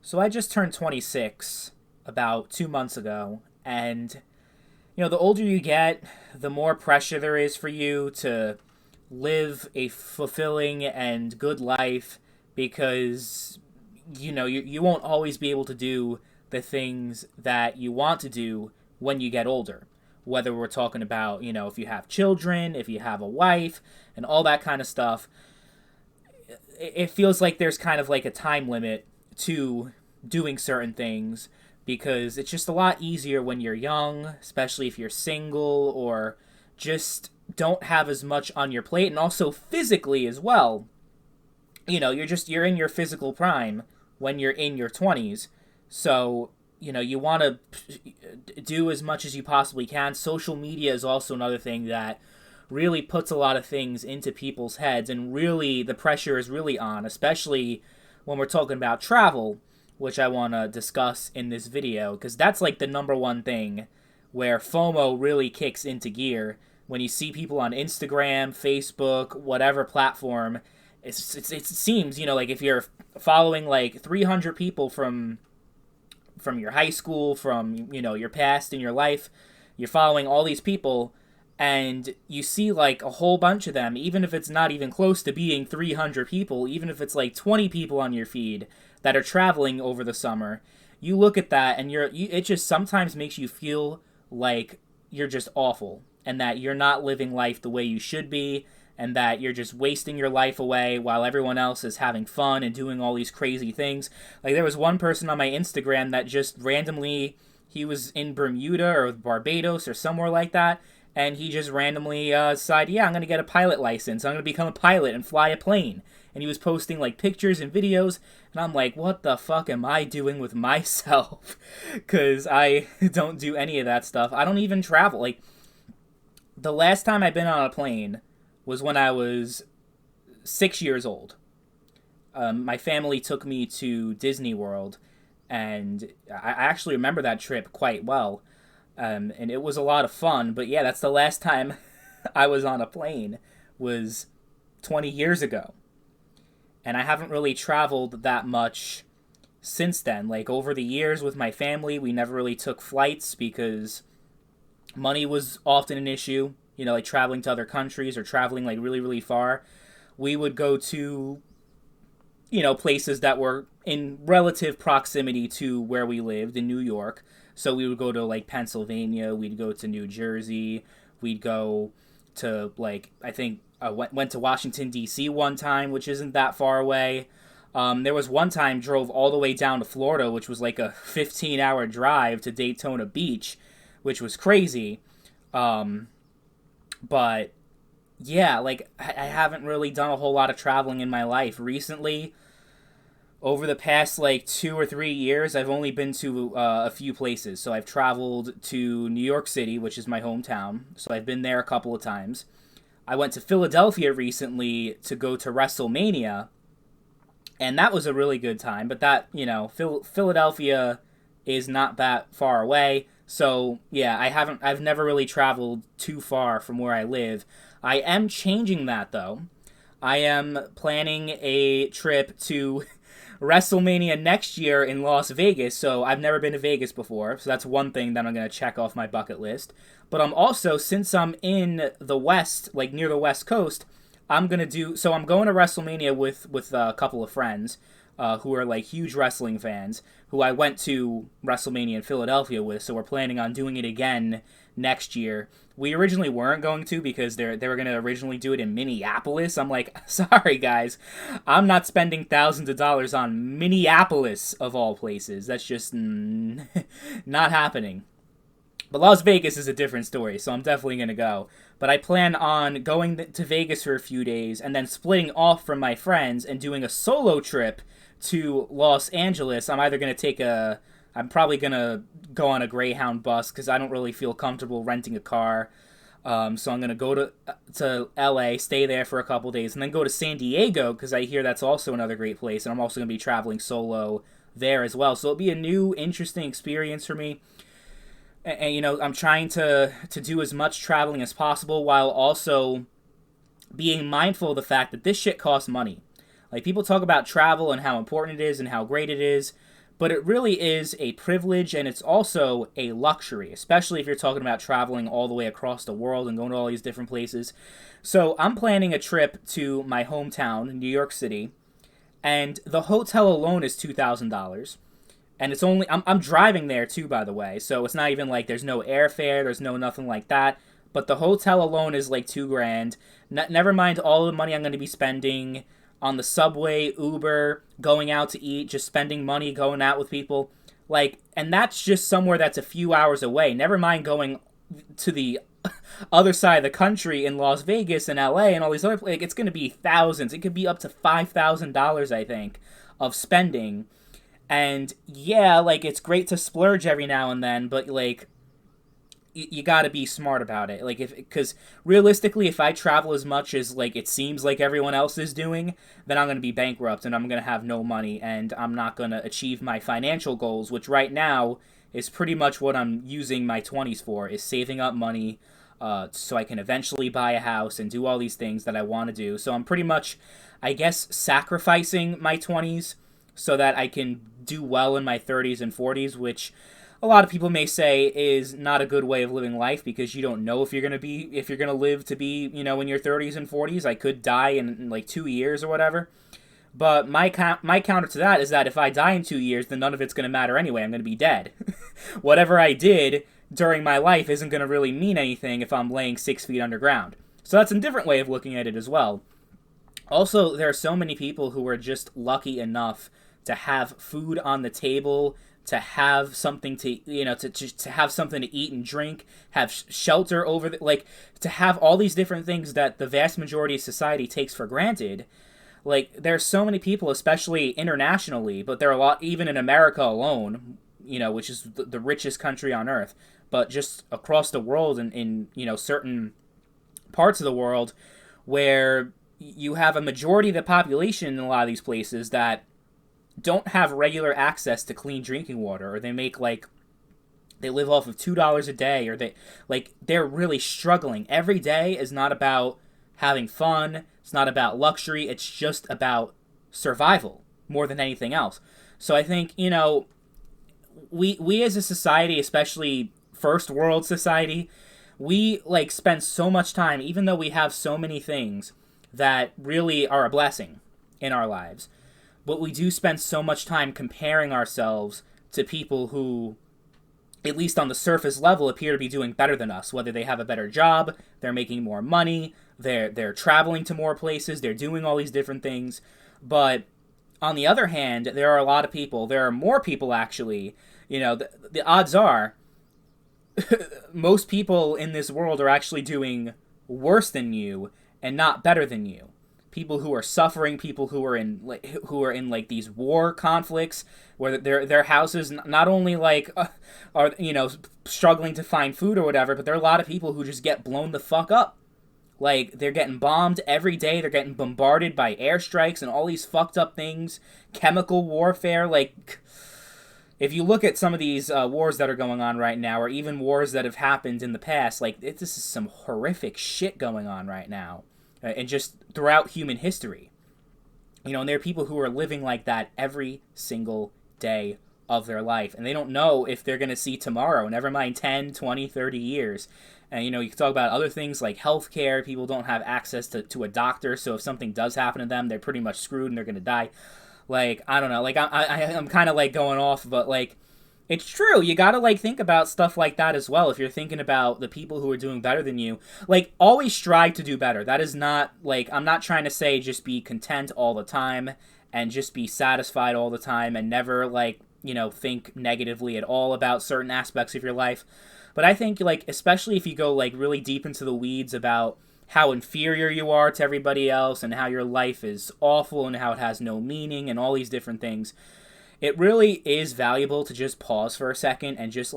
So I just turned 26 about 2 months ago, and the older you get, the more pressure there is for you to live a fulfilling and good life because you won't always be able to do the things that you want to do when you get older. Whether we're talking about, if you have children, if you have a wife, and all that kind of stuff, it feels like there's kind of like a time limit to doing certain things because it's just a lot easier when you're young, especially if you're single or just don't have as much on your plate, and also physically as well. You're in your physical prime when you're in your 20s. So, you want to do as much as you possibly can. Social media is also another thing that really puts a lot of things into people's heads, and really the pressure is really on, especially when we're talking about travel, which I want to discuss in this video, because that's like the number one thing where FOMO really kicks into gear. When you see people on Instagram, Facebook, whatever platform, it seems, like if you're following like 300 people from your high school, from, your past in your life, you're following all these people, and you see like a whole bunch of them, even if it's not even close to being 300 people, even if it's like 20 people on your feed that are traveling over the summer, you look at that and it just sometimes makes you feel like you're just awful, and that you're not living life the way you should be, and that you're just wasting your life away while everyone else is having fun and doing all these crazy things. Like, there was one person on my Instagram that just randomly, he was in Bermuda or Barbados or somewhere like that, and he just randomly decided, yeah, I'm going to get a pilot license. I'm going to become a pilot and fly a plane. And he was posting like pictures and videos, and I'm like, what the fuck am I doing with myself? Because I don't do any of that stuff. I don't even travel. Like, the last time I've been on a plane was when I was 6 years old. My family took me to Disney World, and I actually remember that trip quite well. And it was a lot of fun, but yeah, that's the last time I was on a plane, was 20 years ago. And I haven't really traveled that much since then. Like, over the years with my family, we never really took flights because money was often an issue. Like traveling to other countries or traveling like really, really far. We would go to, places that were in relative proximity to where we lived in New York. So we would go to like Pennsylvania, we'd go to New Jersey, we'd go to like, I think went to Washington D.C. one time, which isn't that far away. There was one time drove all the way down to Florida, which was like a 15-hour drive to Daytona Beach, which was crazy. But yeah, like I haven't really done a whole lot of traveling in my life recently. Over the past like 2 or 3 years, I've only been to a few places. So I've traveled to New York City, which is my hometown. So I've been there a couple of times. I went to Philadelphia recently to go to WrestleMania, and that was a really good time. But that, Philadelphia is not that far away. So yeah, I've never really traveled too far from where I live. I am changing that though. I am planning a trip to WrestleMania next year in Las Vegas. So I've never been to Vegas before, so that's one thing that I'm going to check off my bucket list. But I'm also, since I'm in the West, like near the West Coast, I'm going to WrestleMania with a couple of friends who are like huge wrestling fans, who I went to WrestleMania in Philadelphia with, so we're planning on doing it again next year. We originally weren't going to because they were going to originally do it in Minneapolis. I'm like, sorry guys, I'm not spending thousands of dollars on Minneapolis of all places. That's just not happening. But Las Vegas is a different story, so I'm definitely going to go. But I plan on going to Vegas for a few days and then splitting off from my friends and doing a solo trip to Los Angeles. I'm probably going to go on a Greyhound bus because I don't really feel comfortable renting a car. So I'm going to go to LA, stay there for a couple days, and then go to San Diego because I hear that's also another great place. And I'm also going to be traveling solo there as well. So it'll be a new, interesting experience for me. And I'm trying to do as much traveling as possible while also being mindful of the fact that this shit costs money. Like, people talk about travel and how important it is and how great it is, but it really is a privilege, and it's also a luxury, especially if you're talking about traveling all the way across the world and going to all these different places. So I'm planning a trip to my hometown, New York City, and the hotel alone is $2,000. And it's only I'm driving there too, by the way, so it's not even like there's no airfare, there's no nothing like that. But the hotel alone is like 2 grand. Never mind all the money I'm going to be spending on the subway, Uber, going out to eat, just spending money going out with people. Like, and that's just somewhere that's a few hours away. Never mind going to the other side of the country in Las Vegas and LA and all these other places. Like, it's going to be thousands. It could be up to $5,000, I think, of spending. And yeah, like, it's great to splurge every now and then, but like, you got to be smart about it. Like, because realistically, if I travel as much as like it seems like everyone else is doing, then I'm going to be bankrupt and I'm going to have no money and I'm not going to achieve my financial goals, which right now is pretty much what I'm using my 20s for, is saving up money so I can eventually buy a house and do all these things that I want to do. So I'm pretty much, I guess, sacrificing my 20s so that I can do well in my 30s and 40s, which a lot of people may say is not a good way of living life, because you don't know if you're going to live to be, in your 30s and 40s. I could die in like 2 years or whatever. But my counter to that is that if I die in 2 years, then none of it's going to matter anyway. I'm going to be dead. Whatever I did during my life isn't going to really mean anything if I'm laying 6 feet underground. So that's a different way of looking at it as well. Also, there are so many people who are just lucky enough to have food on the table, to have something to, to have something to eat and drink, have shelter over to have all these different things that the vast majority of society takes for granted. Like, there's so many people, especially internationally, but there are a lot, even in America alone, which is the richest country on earth, but just across the world and in certain parts of the world where you have a majority of the population in a lot of these places that don't have regular access to clean drinking water, or they live off of $2 a day, or they're really struggling. Every day is not about having fun, it's not about luxury, it's just about survival more than anything else. So I think, we as a society, especially first world society, we spend so much time, even though we have so many things that really are a blessing in our lives, but we do spend so much time comparing ourselves to people who, at least on the surface level, appear to be doing better than us. Whether they have a better job, they're making more money, they're traveling to more places, they're doing all these different things. But on the other hand, there are a lot of people, there are more people actually, the odds are most people in this world are actually doing worse than you and not better than you. People who are suffering, people who are in these war conflicts where their houses not only are struggling to find food or whatever, but there are a lot of people who just get blown the fuck up. Like, they're getting bombed every day, they're getting bombarded by airstrikes and all these fucked up things, chemical warfare. Like, if you look at some of these wars that are going on right now, or even wars that have happened in the past, this is some horrific shit going on right now. And just throughout human history. And there are people who are living like that every single day of their life. And they don't know if they're going to see tomorrow, never mind 10, 20, 30 years. And, you can talk about other things like healthcare. People don't have access to a doctor, so if something does happen to them, they're pretty much screwed and they're going to die. I don't know. I'm kind of, going off, but, it's true. You gotta, think about stuff like that as well. If you're thinking about the people who are doing better than you, always strive to do better. That is not, I'm not trying to say just be content all the time and just be satisfied all the time and never, think negatively at all about certain aspects of your life. But I think, especially if you go, really deep into the weeds about how inferior you are to everybody else and how your life is awful and how it has no meaning and all these different things, it really is valuable to just pause for a second and just,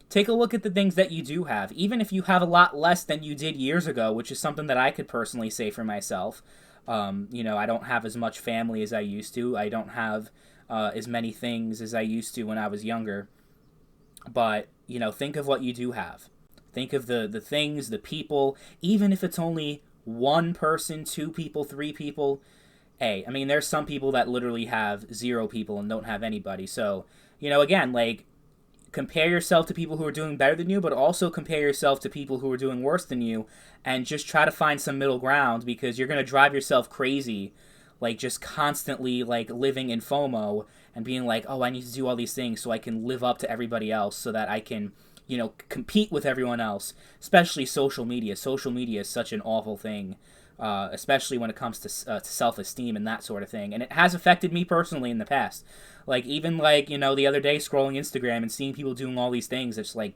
take a look at the things that you do have. Even if you have a lot less than you did years ago, which is something that I could personally say for myself. I don't have as much family as I used to. I don't have as many things as I used to when I was younger. But, think of what you do have. Think of the things, the people, even if it's only one person, two people, three people. I mean, there's some people that literally have zero people and don't have anybody. So, again, like, compare yourself to people who are doing better than you, but also compare yourself to people who are doing worse than you, and just try to find some middle ground, because you're going to drive yourself crazy, like, just constantly, like, living in FOMO and being like, oh, I need to do all these things so I can live up to everybody else, so that I can, compete with everyone else, especially social media. Social media is such an awful thing, especially when it comes to self-esteem and that sort of thing. And it has affected me personally in the past. Like, even, like, the other day, scrolling Instagram and seeing people doing all these things, it's like,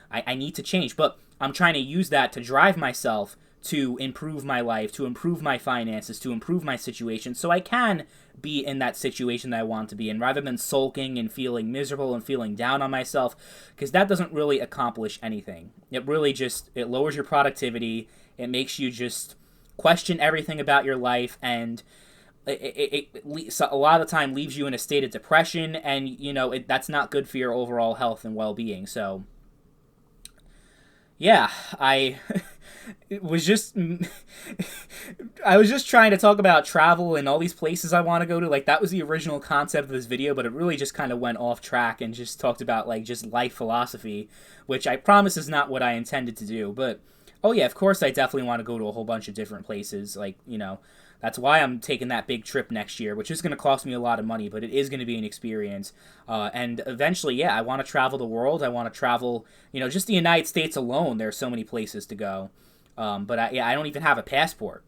I need to change. But I'm trying to use that to drive myself to improve my life, to improve my finances, to improve my situation, so I can be in that situation that I want to be in, rather than sulking and feeling miserable and feeling down on myself, because that doesn't really accomplish anything. It really just, it lowers your productivity, it makes you just question everything about your life, and a lot of the time leaves you in a state of depression, and, that's not good for your overall health and well-being. So, yeah, I was just I was just trying to talk about travel and all these places I want to go to. Like, that was the original concept of this video, but it really just kind of went off track and just talked about, like, just life philosophy, which I promise is not what I intended to do. But oh yeah, of course I definitely want to go to a whole bunch of different places. Like, that's why I'm taking that big trip next year, which is going to cost me a lot of money, but it is going to be an experience. And eventually, yeah, I want to travel the world. I want to travel, just the United States alone. There are so many places to go. But I don't even have a passport.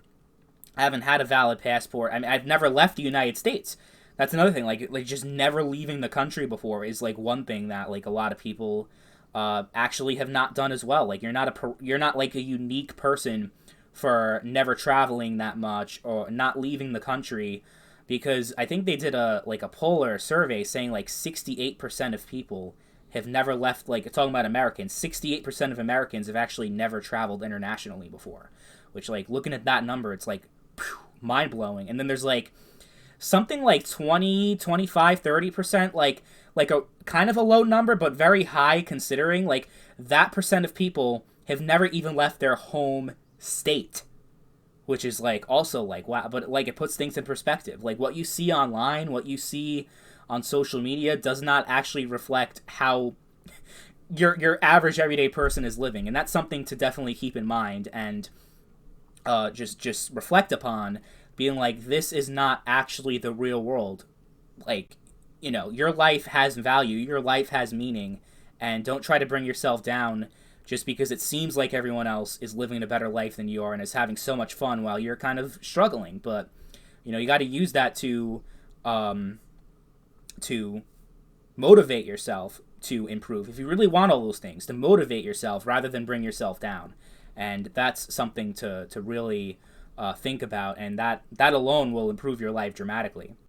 I haven't had a valid passport. I mean, I've never left the United States. That's another thing. Like just never leaving the country before is, like, one thing that, like, a lot of people actually have not done as well. Like, you're not like a unique person for never traveling that much or not leaving the country, because I think they did a poll or a survey saying, like, 68% of people have never left, like, talking about Americans, 68% of Americans have actually never traveled internationally before, which, like, looking at that number, it's like, mind-blowing. And then there's, like, something like 20, 25, 30%, like a kind of a low number, but very high considering, like, that percent of people have never even left their home state, which is, like, also, like, wow. But, like, it puts things in perspective. Like, what you see online, what you see on social media does not actually reflect how your average everyday person is living, and that's something to definitely keep in mind, and just reflect upon, being like, this is not actually the real world. Like, your life has value, your life has meaning, and don't try to bring yourself down just because it seems like everyone else is living a better life than you are and is having so much fun while you're kind of struggling. But, you got to use that to motivate yourself to improve. If you really want all those things, to motivate yourself rather than bring yourself down. And that's something to really think about, and that alone will improve your life dramatically.